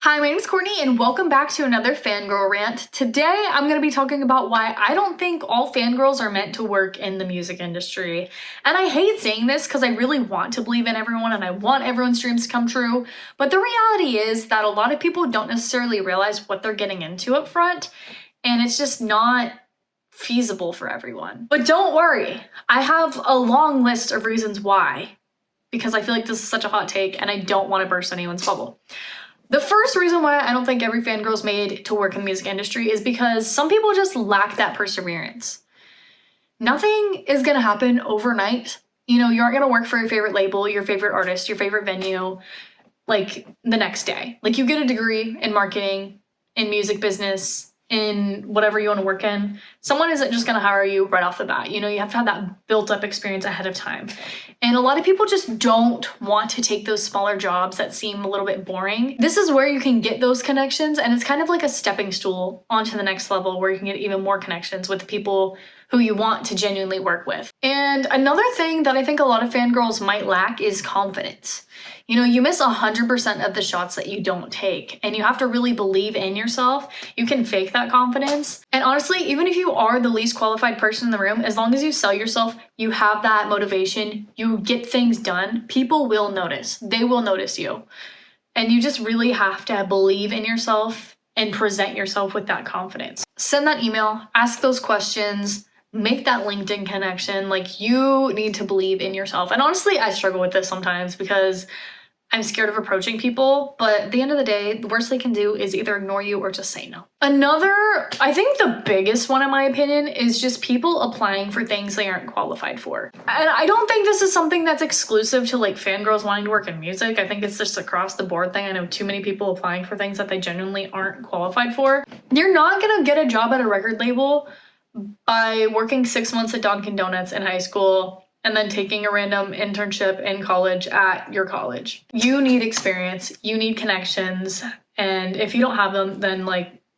Hi, my name is Courtney and welcome back to another Fangirl Rant. Today I'm going to be talking about why I don't think all fangirls are meant to work in the music industry. And I hate saying this because I really want to believe in everyone and I want everyone's dreams to come true. But the reality is that a lot of people don't necessarily realize what they're getting into up front, and it's just not feasible for everyone. But don't worry, I have a long list of reasons why, because I feel like this is such a hot take and I don't want to burst anyone's bubble. The first reason why I don't think every fangirl is made to work in the music industry is because some people just lack that perseverance. Nothing is gonna happen overnight. You aren't gonna work for your favorite label, your favorite artist, your favorite venue, like the next day. Like you get a degree in marketing, in music business, in whatever you want to work in. Someone isn't just gonna hire you right off the bat. You have to have that built up experience ahead of time. And a lot of people just don't want to take those smaller jobs that seem a little bit boring. This is where you can get those connections, and it's kind of like a stepping stool onto the next level where you can get even more connections with the people who you want to genuinely work with. And another thing that I think a lot of fangirls might lack is confidence. You miss 100% of the shots that you don't take, and you have to really believe in yourself. You can fake that confidence. And honestly, even if you are the least qualified person in the room, as long as you sell yourself, you have that motivation, you get things done, people will notice. They will notice you. And you just really have to believe in yourself and present yourself with that confidence. Send that email, ask those questions, make that LinkedIn connection. Like, you need to believe in yourself. And honestly, I struggle with this sometimes because I'm scared of approaching people, but at the end of the day, the worst they can do is either ignore you or just say no. Another, I think the biggest one in my opinion, is just people applying for things they aren't qualified for. And I don't think this is something that's exclusive to like fangirls wanting to work in music. I think it's just across the board thing. I know too many people applying for things that they genuinely aren't qualified for. You're not gonna get a job at a record label by working 6 months at Dunkin' Donuts in high school and then taking a random internship in college at your college. You need experience, you need connections, and if you don't have them, then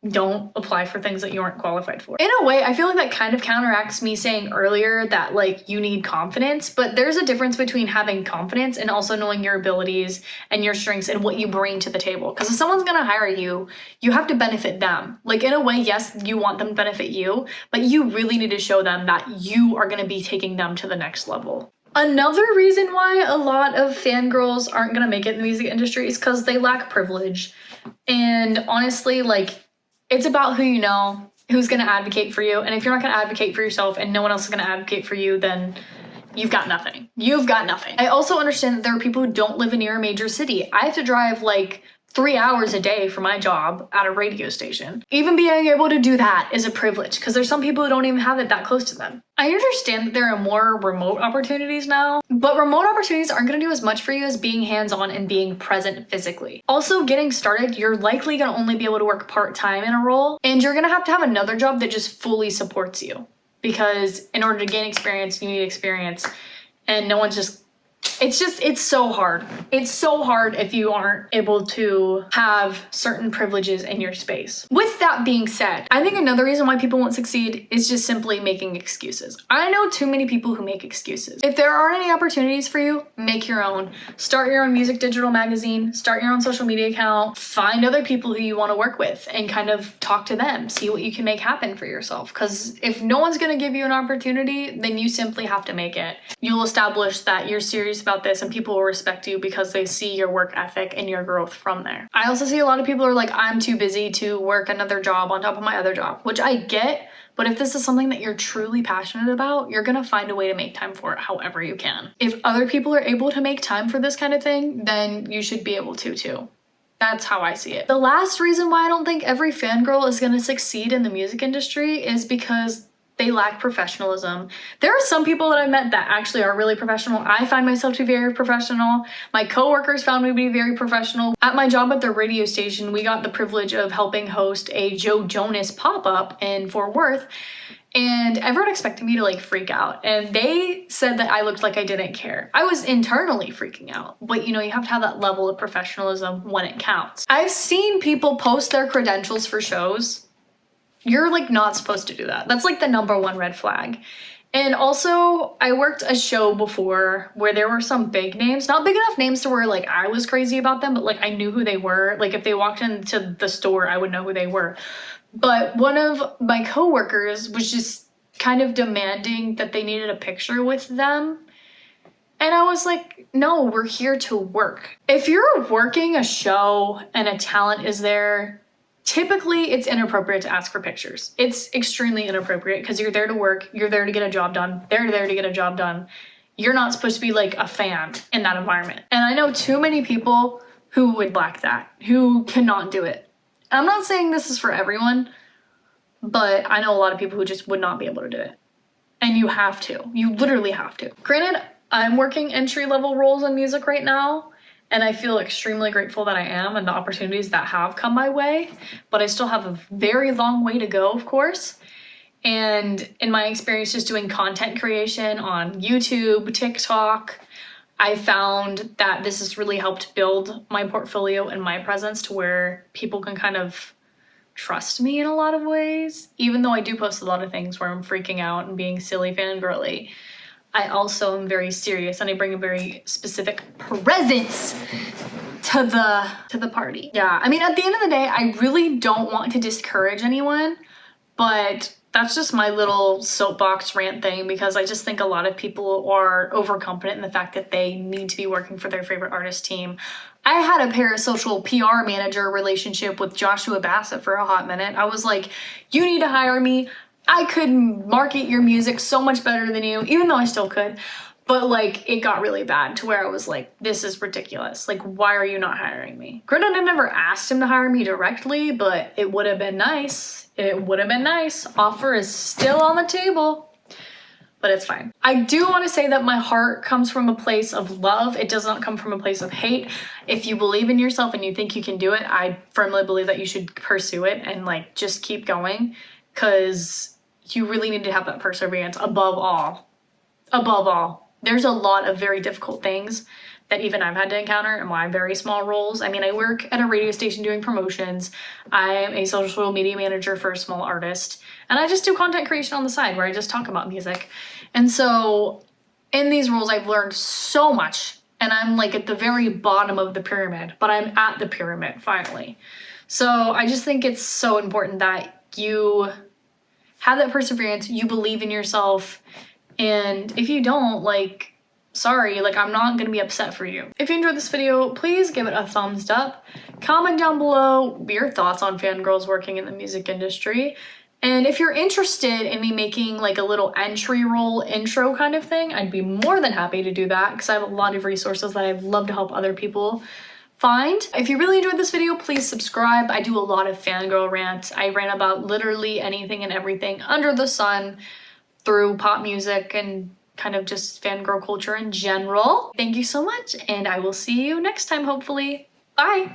don't apply for things that you aren't qualified for. In a way, I feel like that kind of counteracts me saying earlier that you need confidence, but there's a difference between having confidence and also knowing your abilities and your strengths and what you bring to the table. Because if someone's gonna hire you, you have to benefit them. In a way, yes, you want them to benefit you, but you really need to show them that you are gonna be taking them to the next level. Another reason why a lot of fangirls aren't gonna make it in the music industry is because they lack privilege. And honestly, it's about who you know, who's gonna advocate for you. And if you're not gonna advocate for yourself and no one else is gonna advocate for you, then you've got nothing. You've got nothing. I also understand that there are people who don't live near a major city. I have to drive 3 hours a day for my job at a radio station. Even being able to do that is a privilege because there's some people who don't even have it that close to them. I understand that there are more remote opportunities now, but remote opportunities aren't gonna do as much for you as being hands-on and being present physically. Also, getting started, you're likely gonna only be able to work part-time in a role, and you're gonna have to have another job that just fully supports you. Because in order to gain experience, you need experience, and no one's just it's so hard. It's so hard if you aren't able to have certain privileges in your space. With that being said, I think another reason why people won't succeed is just simply making excuses. I know too many people who make excuses. If there aren't any opportunities for you, make your own. Start your own music digital magazine, start your own social media account, find other people who you want to work with and kind of talk to them, see what you can make happen for yourself. Because if no one's gonna give you an opportunity, then you simply have to make it. You'll establish that you're serious about this and people will respect you because they see your work ethic and your growth from there. I also see a lot of people are like, I'm too busy to work another job on top of my other job, which I get, but if this is something that you're truly passionate about, you're gonna find a way to make time for it however you can. If other people are able to make time for this kind of thing, then you should be able to too. That's how I see it. The last reason why I don't think every fangirl is gonna succeed in the music industry is because they lack professionalism. There are some people that I've met that actually are really professional. I find myself to be very professional. My coworkers found me to be very professional. At my job at the radio station, we got the privilege of helping host a Joe Jonas pop-up in Fort Worth, and everyone expected me to freak out, and they said that I looked like I didn't care. I was internally freaking out, but you have to have that level of professionalism when it counts. I've seen people post their credentials for shows. You're not supposed to do that. That's the number one red flag. And also, I worked a show before where there were some big names, not big enough names to where like I was crazy about them, but like I knew who they were. Like if they walked into the store, I would know who they were. But one of my coworkers was just kind of demanding that they needed a picture with them. And I was like, no, we're here to work. If you're working a show and a talent is there, typically it's inappropriate to ask for pictures. It's extremely inappropriate because you're there to work, you're there to get a job done, they're there to get a job done. You're not supposed to be like a fan in that environment. And I know too many people who would lack that, who cannot do it. I'm not saying this is for everyone, but I know a lot of people who just would not be able to do it. And you have to. You literally have to. Granted, I'm working entry-level roles in music right now, and I feel extremely grateful that I am and the opportunities that have come my way, but I still have a very long way to go, of course. And in my experience just doing content creation on YouTube, TikTok, I found that this has really helped build my portfolio and my presence to where people can kind of trust me in a lot of ways. Even though I do post a lot of things where I'm freaking out and being silly fangirly, I also am very serious and I bring a very specific presence to the party. Yeah, I mean, at the end of the day, I really don't want to discourage anyone, but that's just my little soapbox rant thing because I just think a lot of people are overconfident in the fact that they need to be working for their favorite artist team. I had a parasocial PR manager relationship with Joshua Bassett for a hot minute. I was like, you need to hire me. I could market your music so much better than you, even though I still could. But like, it got really bad to where I was like, this is ridiculous. Like, why are you not hiring me? Granted, I never asked him to hire me directly, but it would have been nice. It would have been nice. Offer is still on the table, but it's fine. I do want to say that my heart comes from a place of love. It does not come from a place of hate. If you believe in yourself and you think you can do it, I firmly believe that you should pursue it and like just keep going, because you really need to have that perseverance above all. Above all. There's a lot of very difficult things that even I've had to encounter in my very small roles. I mean, I work at a radio station doing promotions. I am a social media manager for a small artist. And I just do content creation on the side where I just talk about music. And so in these roles, I've learned so much. And I'm like at the very bottom of the pyramid, but I'm at the pyramid finally. So I just think it's so important that you have that perseverance, you believe in yourself, and if you don't, like, sorry, like, I'm not gonna be upset for you. If you enjoyed this video, please give it a thumbs up. Comment down below your thoughts on fangirls working in the music industry. And if you're interested in me making like a little entry role intro kind of thing, I'd be more than happy to do that because I have a lot of resources that I'd love to help other people find. If you really enjoyed this video, please subscribe. I do a lot of fangirl rants. I rant about literally anything and everything under the sun through pop music and kind of just fangirl culture in general. Thank you so much, and I will see you next time, hopefully. Bye!